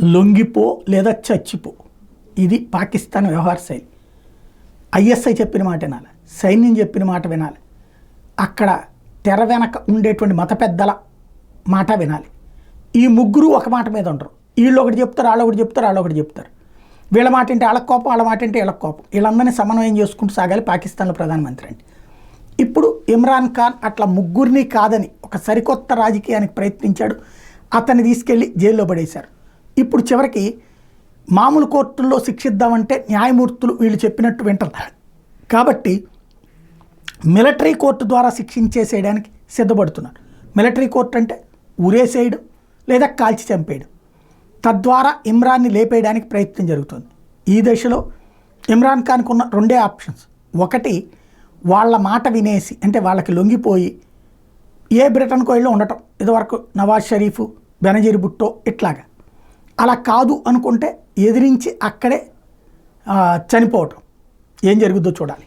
లొంగిపో లేదా చచ్చిపో, ఇది పాకిస్తాన్ వ్యవహార శైలి. ఐఎస్ఐ చెప్పిన మాట వినాలి, సైన్యం చెప్పిన మాట వినాలి, అక్కడ తెర వెనక ఉండేటువంటి మత పెద్దల మాట వినాలి. ఈ ముగ్గురు ఒక మాట మీద ఉంటారు. వీళ్ళు ఒకటి చెప్తారు, వాళ్ళు ఒకటి చెప్తారు, వాళ్ళు ఒకటి చెప్తారు. వీళ్ళ మాట అంటే వాళ్ళకి కోపం, వాళ్ళ మాట అంటే వీళ్ళకి కోపం. వీళ్ళందరినీ సమన్వయం చేసుకుంటూ సాగాలి పాకిస్తాన్లో ప్రధానమంత్రి అంటే. ఇప్పుడు ఇమ్రాన్ ఖాన్ అట్లా ముగ్గురిని కాదని ఒక సరికొత్త రాజకీయానికి ప్రయత్నించాడు. అతన్ని తీసుకెళ్ళి జైల్లో పడేశారు. ఇప్పుడు చివరికి మామూలు కోర్టుల్లో శిక్షిద్దామంటే న్యాయమూర్తులు వీళ్ళు చెప్పినట్టు వింటారు. కాబట్టి మిలిటరీ కోర్టు ద్వారా శిక్షించేసేయడానికి సిద్ధపడుతున్నారు. మిలిటరీ కోర్టు అంటే ఉరేసేయడం లేదా కాల్చి చంపేయడం. తద్వారా ఇమ్రాన్ని లేపేయడానికి ప్రయత్నం జరుగుతుంది. ఈ దశలో ఇమ్రాన్ ఖాన్కు ఉన్న రెండే ఆప్షన్స్. ఒకటి, వాళ్ళ మాట వినేసి, అంటే వాళ్ళకి లొంగిపోయి ఏ బ్రిటన్కో వెళ్ళి ఉండటం, ఇదివరకు నవాజ్ షరీఫ్, బెనజీర్ భుట్టో ఇట్లాగా. అలా కాదు అనుకుంటే ఎదిరించి అక్కడే చనిపోవటం. ఏం జరుగుద్దో చూడాలి.